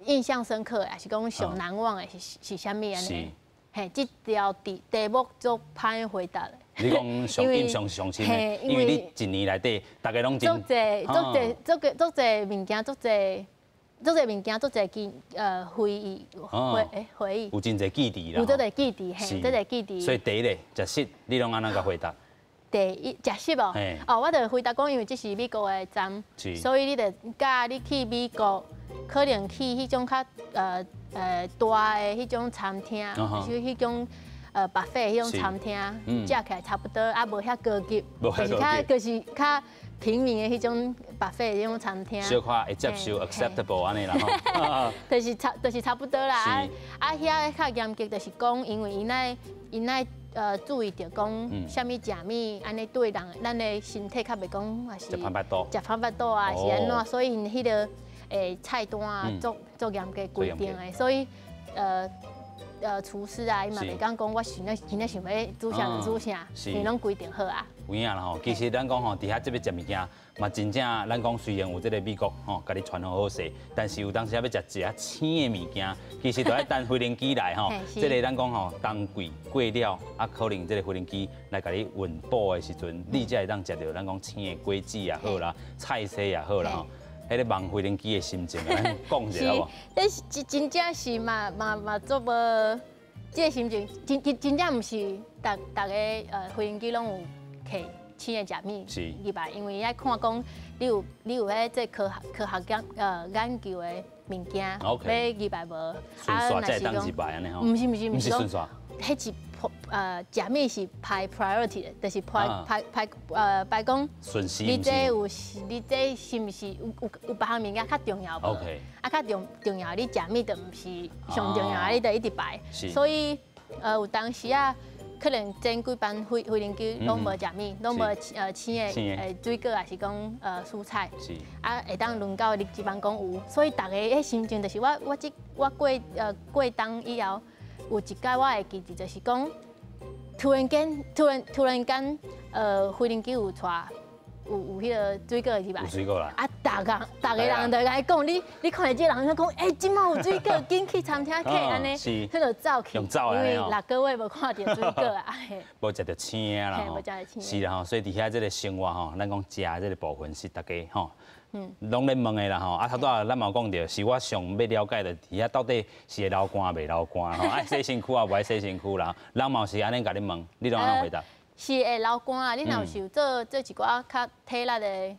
印象深刻的，还是讲上难忘的是啥物安尼？嘿，这条题目做歹回答的。你讲上印象上深的，因为你一年内底大家拢真足侪物件，足侪物件，足侪回忆，有真侪记忆啦，有足侪记忆，嘿，足侪记忆。所以第一个食食，你拢安怎甲回答？第一食食哦，我就回答讲，因为这是美国的站，所以你得甲你去美国，可能去迄种较大的迄种餐厅，就是迄种buffet迄种餐厅，食起来差不多，啊无遐高级，就是较平民的迄种buffet迄种餐厅，小可会接受 acceptable 安尼啦吼，就是差不多啦。遐较严格，就是讲，因为因爱注意着讲，啥物食物安尼对咱的身体较袂讲，还是食芳八肚啊，是安怎？所以因迄个菜单啊，做严格规定的，所以厨师啊，伊嘛袂讲讲我今日想要煮啥就煮啥，伊拢规定好啊。有影啦吼，其实咱讲吼，伫遐这边食物件嘛，真正咱讲虽然有这个美国吼，甲你传好好势，但是有当时要食青的物件，其实都要等飞行机来吼。这个咱讲吼，冬季过了，啊，可能这个飞行机来甲你运补的时阵，你才会当食到咱讲青的果子也好啦，菜色也好啦吼。迄个望飞行机的心情，咱讲一下好无？但是真正是嘛做无，这个心情真正毋是大家飞行机拢有摕青的食物入来，因为要看讲你有迄这科学研究的物件要入来无？顺刷才当入来安尼吼？毋是顺刷，迄是食物是排 priority 的，就是排讲。顺序。你这是毋是有别项物件较重要无？ OK。啊，较重要，你食物就毋是上重要，你就一直排。所以有当时啊，可能前几班飞行机拢无食物，拢无青的水果，还是讲蔬菜。是。啊，会当轮到你一班讲有，所以大家迄心情就是我过冬以后。有一届我会记住，就是讲，突然间，飞行机有带有迄个水果入来，有水果啦。啊，大个人就来讲，你看到这人就讲，今麦有水果，紧去餐厅客安尼，迄就走去，因为6个月无看到水果啊。无食到青啦吼。是啦吼，所以伫遐这个生活吼，咱讲食这个部分是大家吼。拢咧问的啦吼，啊头拄仔咱嘛讲到，是我上要了解的，伫遐到底是会流汗袂流汗吼，爱洗身躯啊，无爱洗身躯啦。人嘛是安尼甲你问，你拢安怎回答？是会流汗啊！你若有做一寡较体力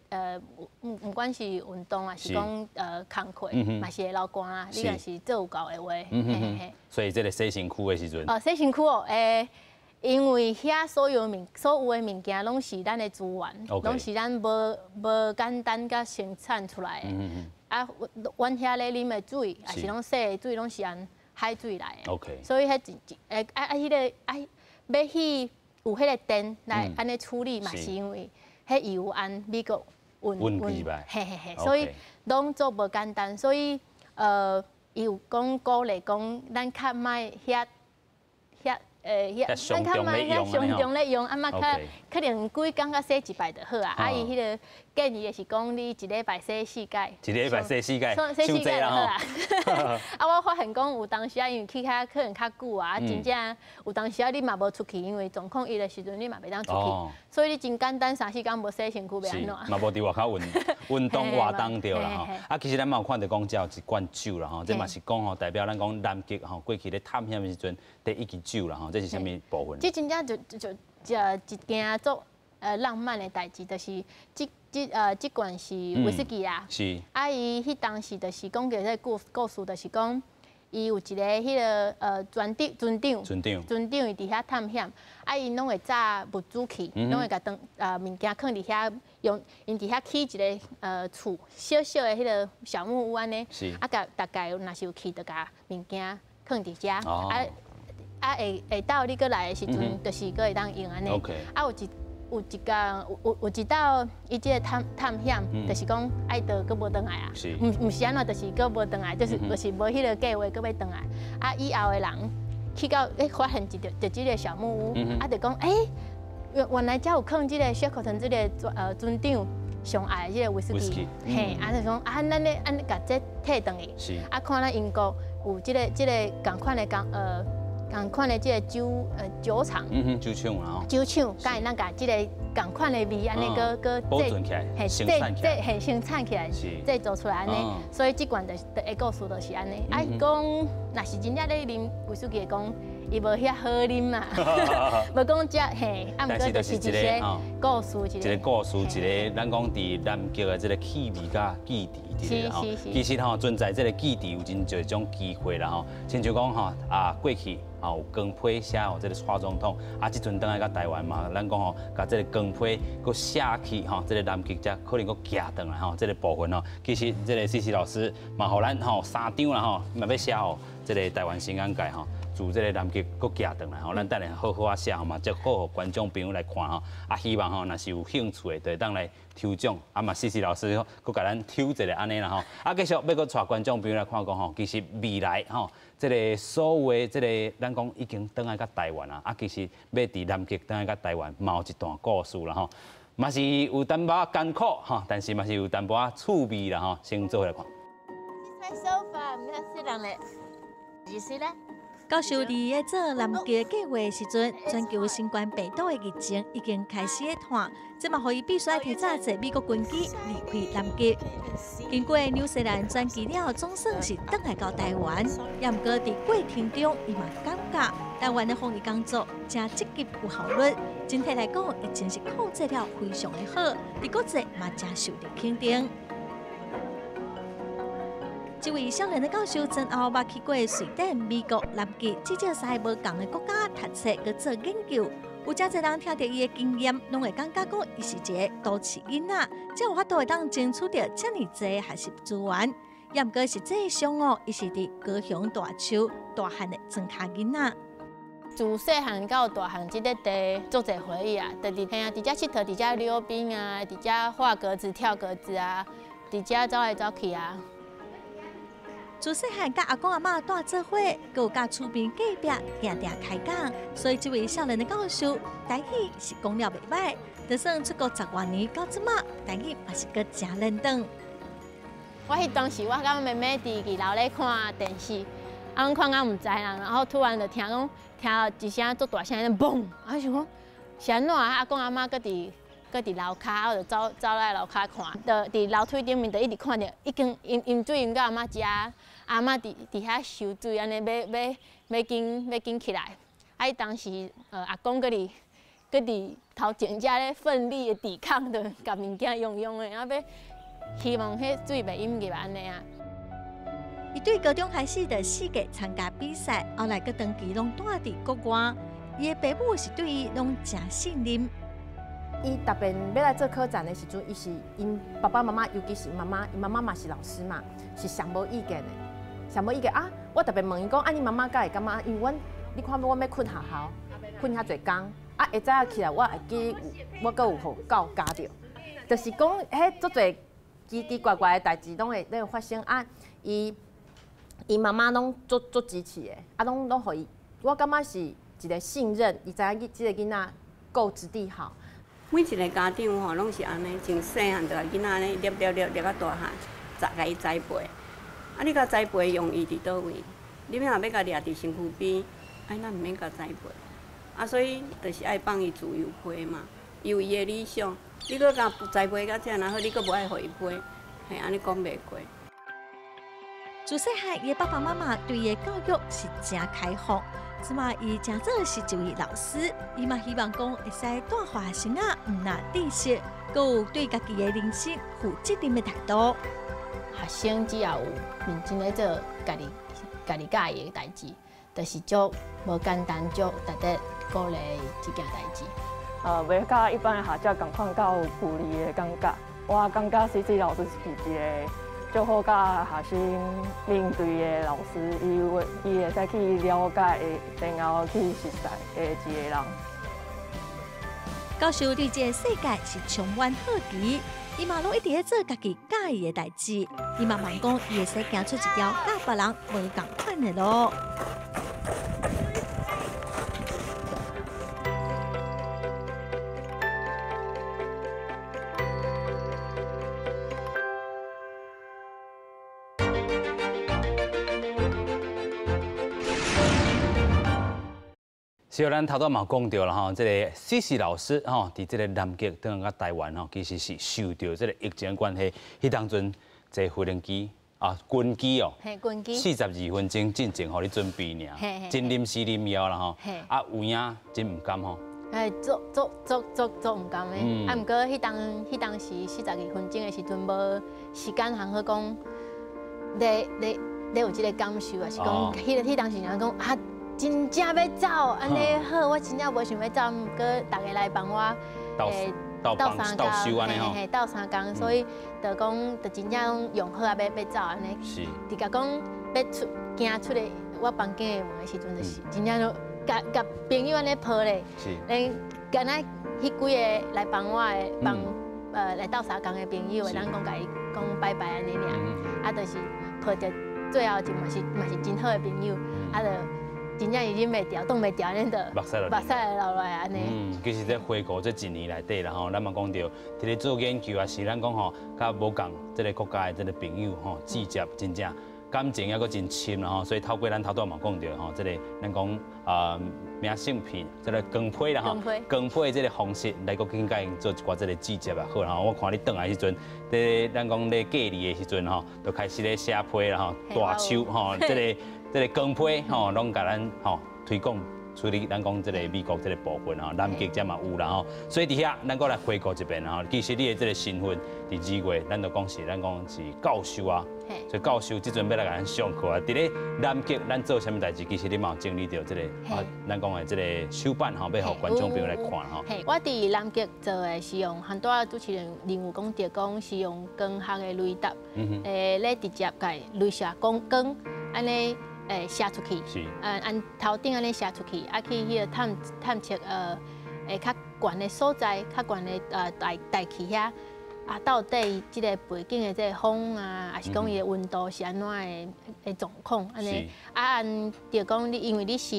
的不管是运动啊，是讲工课，嘛是会流汗啊。你若是做有够的话，所以这个洗身躯的时阵，洗身躯哦，因为遐所有的物件拢是咱的资源，拢是咱无简单甲生产出来的。啊，阮遐咧啉的水，也是拢洗的水，拢是按海水来的。所以迄迄个要去有迄个电来安尼处理，嘛是因为迄油按美国运所以拢做无简单，所以伊有讲鼓励讲，咱较莫遐。上中咧用，啊嘛可能几工甲洗一摆就好啊。啊，伊迄个建议的是讲，你一礼拜洗4届，一礼拜洗4届，洗4届就好啊。啊，我发现讲有当时啊，因为去遐可能较久啊，真正有当时啊，你嘛无出去，因为状况伊的时阵，你嘛袂当出去，所以你真简单3、4工无洗身躯，袂安怎？嘛无伫外口运动活动着啦吼。啊，其实咱嘛有看到讲，只有一罐酒啦吼，这嘛是讲吼，代表咱讲南极吼过去咧探险的时阵，第一支酒啦吼。这是什么部分？这真正就一件足浪漫的代志，就是这罐是威士忌啊。是。啊，伊迄当时就是讲个这故事，就是讲伊有一个迄个船长伊伫遐探险，啊，伊拢会炸物资去，拢会甲物件放伫遐，用因伫遐起一个厝，小小的迄个小木屋安尼。是。啊，甲大概若是有去，就甲物件放伫遮。啊。啊，下到你过来的时阵，就是搁会当用安尼。啊，有一道伊即个探险，就是讲爱倒搁无倒来啊。是。毋是安怎，就是搁无倒来，就是无迄个计划搁要倒来。啊，以后的人去到发现就即个小木屋，啊，就讲原来遮有放即个雪克藤即个船长上爱的即个威士忌。嘿，啊，就讲啊，咱咧安尼甲这摕倒去。是。啊，看咱英国有即个共款的共款的即个酒厂，酒厂啦吼，酒厂，甲因咱甲即个共款的味安尼个保存起来，生产起来，生产起来，制做出来安尼，所以即罐的故事就是安尼。啊，讲若是真正咧啉威士忌，讲伊无遐好啉嘛，无讲遮嘿，啊，毋过就是一个故事，一个故事，一个咱讲伫南极的即个气味甲基地。其实吼，存在这个基地有真侪种机会啦吼，亲像讲吼过去有光批写吼这个蔡总统，即阵倒来到台湾嘛，咱讲吼，甲这个光批搁写去吼，这个南极才可能搁寄倒来吼，这个部分吼，其实这个CC老师嘛，互咱吼3张啦吼，嘛要写吼这个台湾新安界吼，自这个南极搁寄转来吼，咱等下好好啊写吼嘛，再好互观众朋友来看吼。啊，希望吼若是有兴趣的，就会当来抽奖。啊嘛，CC老师搁甲咱抽一个安尼啦吼。啊，继续要搁带观众朋友来看讲吼，其实未来吼，这个所有的这个咱讲已经倒来到台湾啊，其实要伫南极倒来到台湾，嘛有一段故事啦吼。嘛是有淡薄艰苦吼，但是嘛是有淡薄趣味啦吼，先做来看。教授伫做南极计划的时阵，全球新冠病毒的疫情已经开始在传，这嘛，予伊必须要提早坐美国军机离开南极。经过纽西兰转机了，总算是倒来到台湾。也毋过伫过程中，伊嘛感觉台湾的防疫工作真积极有效率。整体来讲，伊真是控制了非常的好，伫国际嘛真受到肯定。这位少年的教授前后捌去过瑞典、美国、南极，至少3个无同的国家读册去做研究。有真侪人听到伊的经验，拢会感觉讲伊是一个都市囡仔，才有法度会当争取到遮尔侪学习资源。也毋过实际上哦，伊是伫高雄大树大汉的庄脚囡仔。自细汉到大汉，即个地足侪回忆啊，就是嘿啊，伫遮佚佗，伫遮溜冰啊，伫遮画格子、跳格子啊，伫遮走来走去啊。自细汉甲阿公阿嬷住做伙，佮有甲厝边隔壁定定开讲，所以这位少年的教授台语是讲了袂歹。就算出国10多年，到即马台语嘛是佮真认同。我迄当时我甲妹妹伫二楼咧看电视，啊，阮看到毋知啦，然后突然就听到一声足大声的嘣，啊想讲是安怎啊？阿公阿嬷搁伫楼骹，我就走来楼骹看，就伫楼梯顶面就一直看着，已经饮水饮到阿嬷食。阿嬷伫遐收水，安尼要紧起来。啊，伊当时阿公搁伫头前遮咧奋力的抵抗，着甲物件用的，啊要希望迄水袂淹入安尼啊。伊对高中开始就4届参加比赛，后来佮长期拢住伫国外。伊的父母是对伊拢真信任。伊特别要来做科展的时阵，伊是因爸爸妈妈，尤其是因妈妈嘛是老师嘛，是上无意见的。上无意见啊！我特别问伊讲，啊，你妈妈敢会感觉？因为你看我要困学校，困遐侪工，啊，下早起来我会记，我阁有互狗咬着，就是讲，迄足侪奇奇怪怪的代志，拢会发生啊。伊妈妈拢足支持的，啊，拢互伊，我感觉是一个信任，伊知影即个囡仔够质地好。每一个家长吼，拢是安尼，从细汉就囡仔安尼捏到大汉，甲伊栽培。啊！你甲栽培用意伫倒位？你若要甲掠伫身躯边，哎，咱毋免甲栽培。啊，所以就是爱放伊自由飞嘛，有伊的理想。你搁甲栽培到遮尔好，你搁无爱互伊飞，嘿，安尼讲袂过。自细汉，伊爸爸妈妈对伊的教育是真开放。即马伊真早是一位老师，伊嘛希望讲会使带学生仔毋拿知识，佮有对家己的人生负责任的态度。学生只要有认真咧做家己喜意的代志，就是足无简单，足值得鼓励这件代志。袂甲一般的学者共款较有距离的感觉。我感觉CC老师是一个足好甲学生面对的老师，伊会使去了解，然后去实在的一个人。教授对这个世界是充满好奇。伊嘛拢一直在做家己喜意的代志，伊嘛问讲，伊会使行出一条甲别人无共款的路。所以咱头拄嘛讲到了吼，这个CC老师吼，伫这个南极等到台湾吼，其实是受到这个疫情的关系，迄当阵坐飞行机啊，军机哦，军机42分钟进前，互你准备尔，真临时临要啦吼，啊有影真毋甘吼。足毋甘的，啊，毋过迄当时42分钟的时阵，无时间通好讲，你有即个感受啊，是讲迄当时人讲啊。真正要走，安尼好，我真正无想要走，毋过大家来帮我斗3工，嘿，斗3工，所以就讲，就真正用好啊，要走安尼。是。伫甲讲要行出来，我房间的门的时阵，就是真正就甲朋友安尼抱咧，连敢若迄几个来帮我的来斗相共的朋友，咱讲甲伊讲拜拜安尼尔，啊，就是抱着最后一嘛是真好的朋友，啊，就真正已经袂掉，冻袂掉安尼的，目屎流落来安尼。其实这回顾这一年内底啦吼，咱嘛讲到伫咧做研究啊，是咱讲吼，甲无共这个国家的这个朋友吼，直接真正感情还阁真深啦吼，所以透过咱头段嘛讲到吼，这个咱讲明信片，这个光批啦吼，光批的这个方式来阁更加做一寡这个直接也好啦吼。我看你转来时阵，咱讲咧隔离的时阵吼，就开始咧写批啦吼，大手吼，这个光批吼，拢甲咱吼推广。处理咱讲这个美国这个部分吼，南极这嘛有啦吼，所以伫遐咱搁来回顾一遍吼。其实你的这个身份伫2月，咱就讲是教授啊，所以教授即阵要来甲咱上课啊。伫咧南极咱做啥物代志，其实你嘛有经历到这个咱讲的这个手板吼，要互观众朋友来看吼。我伫南极做的是用很多主持人任务讲着讲是用光学的雷达，咧直接甲镭射光安尼。射出去，按头顶安尼射出去，啊去迄个探测较悬的所在，较悬的大气遐，啊到底即个背景的这个风啊，还是讲伊的温度是安怎的状况安尼，啊按着讲你因为你是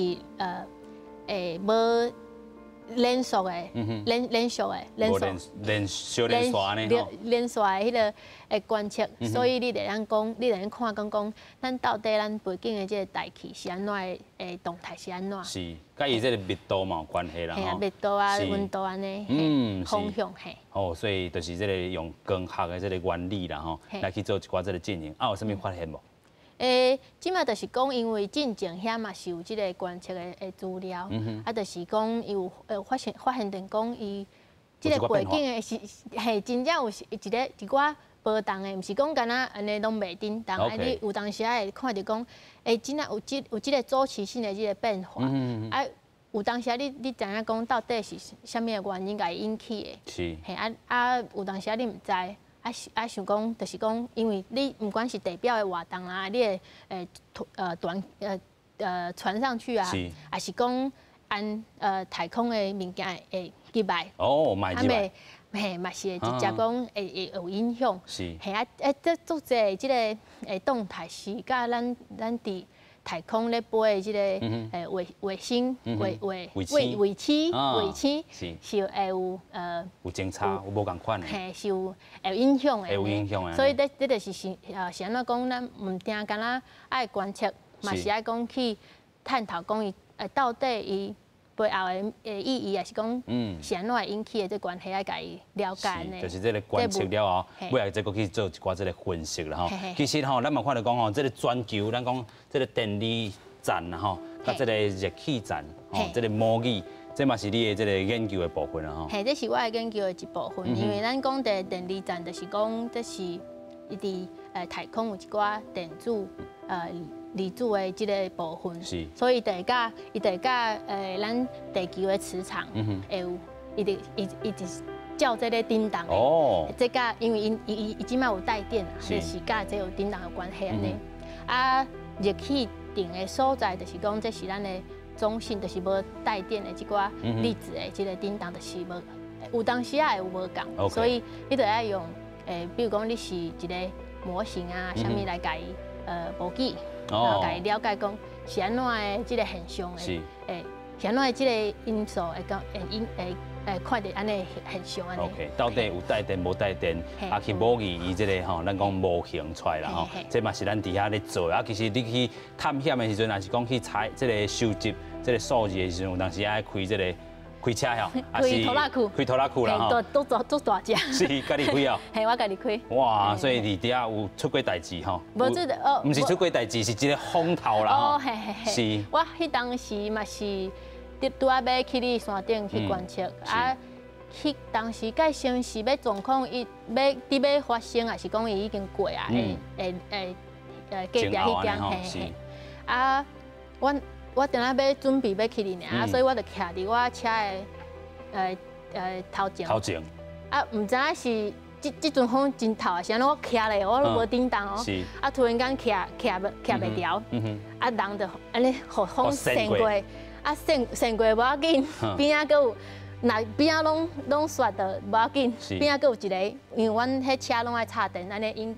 无连续的，连续的，连小连续安尼吼，连续的迄个观测，所以你得咱讲，你得咱看讲，咱到底咱背景的这个大气是安怎的动态是安怎？是，甲伊这个密度嘛有关系啦吼。密度啊，温度安尼，方向嘿。哦，所以就是这个用光学的这个原理啦吼，来去做一寡这个进行，有啥物发现无？即马就是讲，因为进前遐嘛是有即个观测的资料，啊，就是讲有发现定讲伊即个背景的是真正有一寡波动的，毋是讲干那安尼拢袂叮当，你有当时会看到讲，真正有即个周期性的即个变化，啊，有当时你知影讲到底是啥物原因甲伊引起的，是，有当时你毋知。想讲，就是讲，因为你不管是地表的活动啊，你的传上去啊，还是讲按太空的物件会击败，卖击败，嘛是会直接讲会有影响，是，这足侪即个动态是甲咱伫太空咧飞的即个卫星、卫星是会有有侦查，有无共款的，是有影响的，有影响的。所以这就是是安怎讲，咱唔定干那爱观测，嘛是爱讲去探讨讲伊到底伊背后的意义，还是讲是安怎会引起的这关系，爱甲伊了解呢？就是这个观测了后，尾来再过去做一寡这个分析啦吼。其实吼，咱嘛看到讲吼，这个全球咱讲这个电力站啦吼，甲这个热气站吼，这个模拟，这嘛是你的这个研究的部分啦吼。这是我的研究的一部分，因为咱讲的电力站，就是讲这是伊伫太空有一寡电子离子的这个部分，所以伊得甲咱地球的磁场会有一直照这个叮当的，这甲因为伊即摆有带电，就是甲这有叮当的关系安尼。啊，热气定的所在，就是讲这是咱的中性，就是无带电的这寡粒子的这个叮当，就是无有当时也有无共，所以你得要用比如讲你是一个模型啊，啥物来甲伊模拟。然后甲伊了解讲是安怎的即个现象的，是安怎的即个因素会讲看到安尼现象安尼。OK， 到底有带电无带电，啊去模拟伊即个吼，咱讲模型出来啦吼，这嘛是咱伫遐咧做啊。其实你去探险的时阵，也是讲去采即个收集即个数字的时阵，有当时爱开即个。开车吼，开拖拉库，开拖拉库啦吼，都大只。是，家己开哦。系我家己开。哇，所以伫底下有出过代志吼。无这个哦，唔是出过代志，是一个风头啦吼。哦，是。我迄当时嘛是拄啊要去你山顶去观测，啊，迄当时介先是要状况，伊要发生，还是讲伊已经过啊？隔壁迄间嘿。啊，我等下要准备要去哩尔，所以我就徛伫我车的头前。头前。啊，唔知影是这阵风真透啊，是安尼我徛咧，我都无叮当哦。是。啊，突然间徛袂调，啊，人就安尼互风扇过，啊，扇过无要紧，边仔佫有。那边仔拢刷的无要紧，边仔佫有一个，因为阮迄车拢爱插电，安尼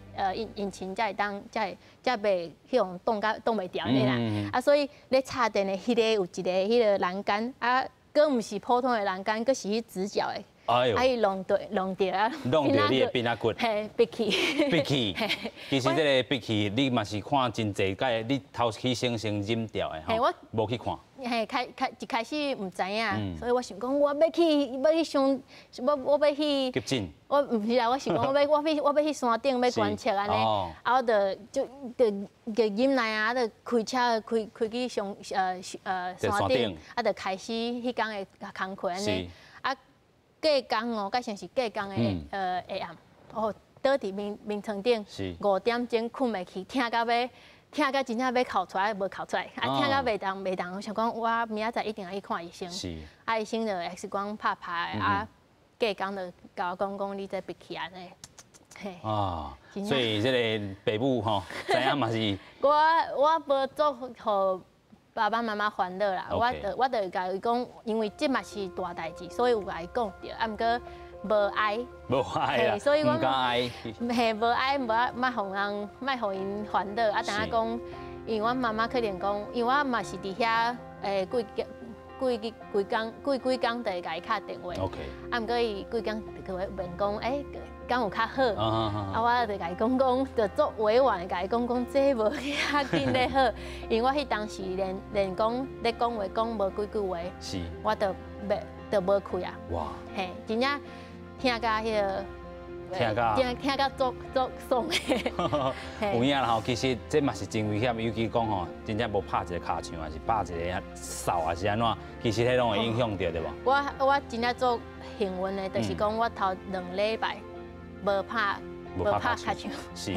引擎才会当，才袂迄种冻袂掉的啦。啊，所以咧插电的迄个有一个迄个栏杆，啊，佫毋是普通的栏杆，佫是迄直角的。哎呦！啊，伊弄着啊，弄着你的边仔骨，嘿，闭起，闭起。其实这个闭起，你嘛是看真济届，你头起先忍掉的吼，无去看。嘿，一开始唔知影，所以我想讲，我要去上，我要去急诊。我唔是啊，我是讲我要去山顶要观测安尼，啊，我就忍耐啊，就开车开去上山顶，啊，就开始迄天的工课安尼。啊，过工哦，甲像是过工的下暗，哦，倒伫眠床顶，5点钟困袂去，听到真正要哭出来，无哭出来，啊，听到袂当，我想讲，我明仔载一定要去看医生。是。啊，医生就 X 光拍，啊，过工就甲我讲，你这闭气安尼。嘿。啊。所以这个爸母吼，知影嘛是。我无做互爸爸妈妈烦恼啦，我就甲伊讲，因为这嘛是大代志，所以有甲伊讲着，啊，毋过。无爱，无爱啦，所以我唔敢爱，嘿，无爱，莫互因烦恼。啊，等下讲，因为阮妈妈可能讲，因为我嘛是伫遐几工就会甲伊敲电话。OK。啊，毋过伊几工就会问讲，敢有较好？啊，我就甲伊讲，就做委婉甲伊讲，这无遐紧咧好，因为我迄当时连讲咧讲话讲无几句话，是，我就无开啊。哇！嘿，真正。听到迄个，听到足爽的。有影啦吼，其实这嘛是真危险，尤其讲吼，真正无拍一个卡墙，还是拍一个扫，还是安怎，其实迄拢会影响到，对无？我真正足幸运的，就是讲我头2礼拜无拍卡墙，是，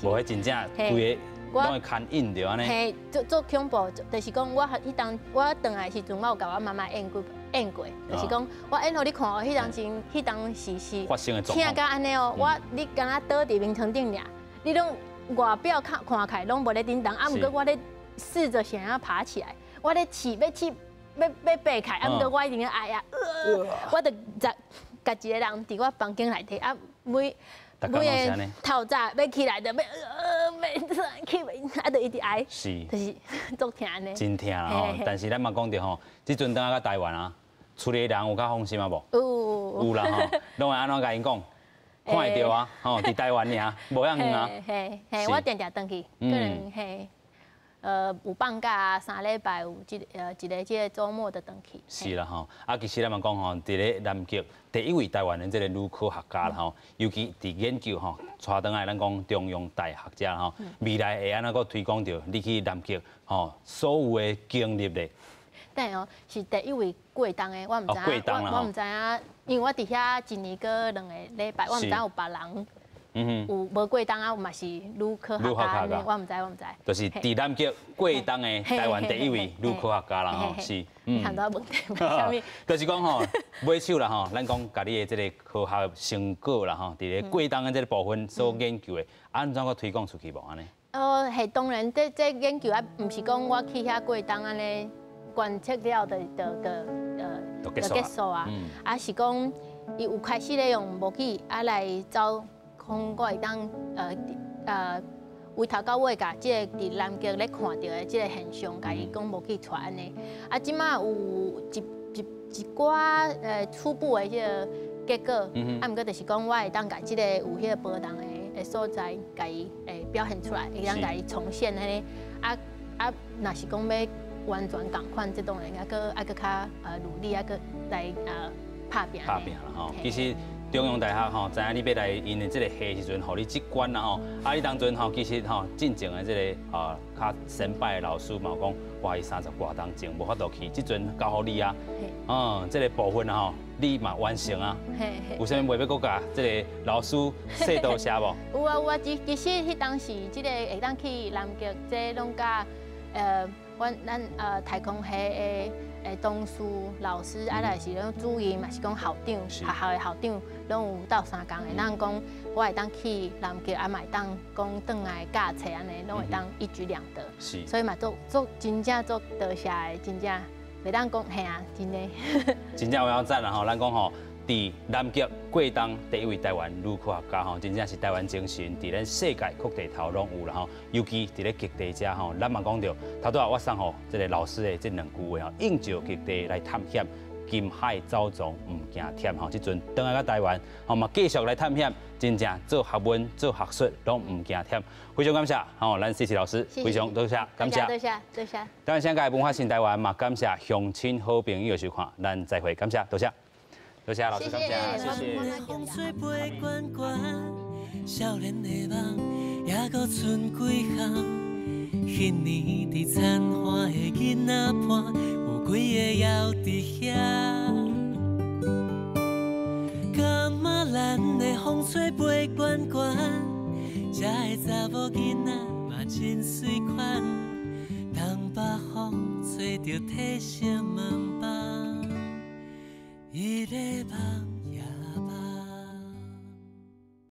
无迄真正规个拢会牵引着安尼。嘿，足恐怖，就是讲我我转来时阵，我有甲我妈妈演过，就是讲我演互你看哦，迄当时是发生的状况，听甲安尼哦，你敢若倒伫眠床顶尔，你拢外表看起来拢无咧叮当，啊，毋过我咧试着想要爬起来，我咧要爬开，啊，毋过我一定要哎呀，我就甲一个人伫我房间内底，啊，每个透早要起来就要起，啊，就一直挨，是，就是足疼的，真疼啦吼。但是咱嘛讲着吼，即阵等下到台湾啊。厝里人有较放心啊无？有啦吼，拢会安怎甲因讲？看会到啊，吼，伫台湾尔，无遐远啊。嘿，我定定转去，可能嘿，有放假啊，3礼拜有一个这个周末的转去。是啦吼，啊，其实咱嘛讲吼，伫咧南极第一位台湾人这个女科学家啦吼，尤其伫研究吼，带转来咱讲中央大学者吼，未来会安怎个推广着你去南极吼所有的经历咧。但哦，是第一位过冬的，我唔知影，我唔知影，因为我伫遐一年过2个礼拜，我唔知有别人有无过冬啊，嘛是女科学家，我唔知。就是伫南极过冬的台湾第一位女科学家啦吼，是。看到问题，啥物？就是讲吼，买手啦吼，咱讲家己的这个科学成果啦吼，伫咧过冬的这个部分所研究的，安怎个推广出去无安尼？系当然，这研究啊，唔是讲我去遐过冬安尼。观测了就结束啊！啊是讲，伊有开始咧用模具啊来找看我会当从头到尾甲即个伫南极咧看到的即个现象，甲伊讲模具出安尼。啊，即马有一寡初步的即个结果，啊，毋过就是讲我会当甲即个有迄个波动的所在，甲伊表现出来，会当甲伊重现安尼。啊，若是讲要。完全共款，这种人还佫较努力，还佫来拍拼。拍拼啦吼，其实中央大学吼，知影你要来因的这个系时阵，互你即关啦吼，啊，你当阵吼，其实吼进前的这个较先辈的老师嘛讲，哇，伊30多冬前无法度去，即阵交互你啊，这个部分吼，你嘛完成啊。有啥物话要佫甲这个老师说多谢无？有啊有啊，其实迄当时即个会当去南极，这拢甲咱太空系的同事、老师，啊，来是讲主任，嘛是讲校长，学校的校长，拢有斗3工的。咱讲我会当去南极，啊，嘛会当讲转来教册安尼，拢会当一举两得。是。所以嘛，做真正做多谢的，真正袂当讲嘿啊，真的。真正有要赞啦吼，咱讲吼。伫南极过冬第一位台湾女科学家吼，真正是台湾精神，伫咱世界各地头拢有啦吼。尤其伫咧极地遮吼，咱嘛讲到头拄仔我送吼这个老师的这2句话吼，应照极地来探险，金海走藏唔惊忝吼。即阵倒来到台湾，吼嘛继续来探险，真正做学问、做学术拢唔惊忝。非常感谢吼，咱CC老师，非常多谢，感谢。多谢。台湾现在文化新台湾嘛，感谢乡亲好朋友收看，咱再会，感谢，多谢。多谢老师，感谢，谢谢。风吹飞滚滚，少年的梦还阁剩几项？迄年伫残花的囡仔伴，有几个还伫遐？感觉咱的风吹飞滚滚，这个查某囡仔嘛真水款，当北风吹着体色门房。伊个梦。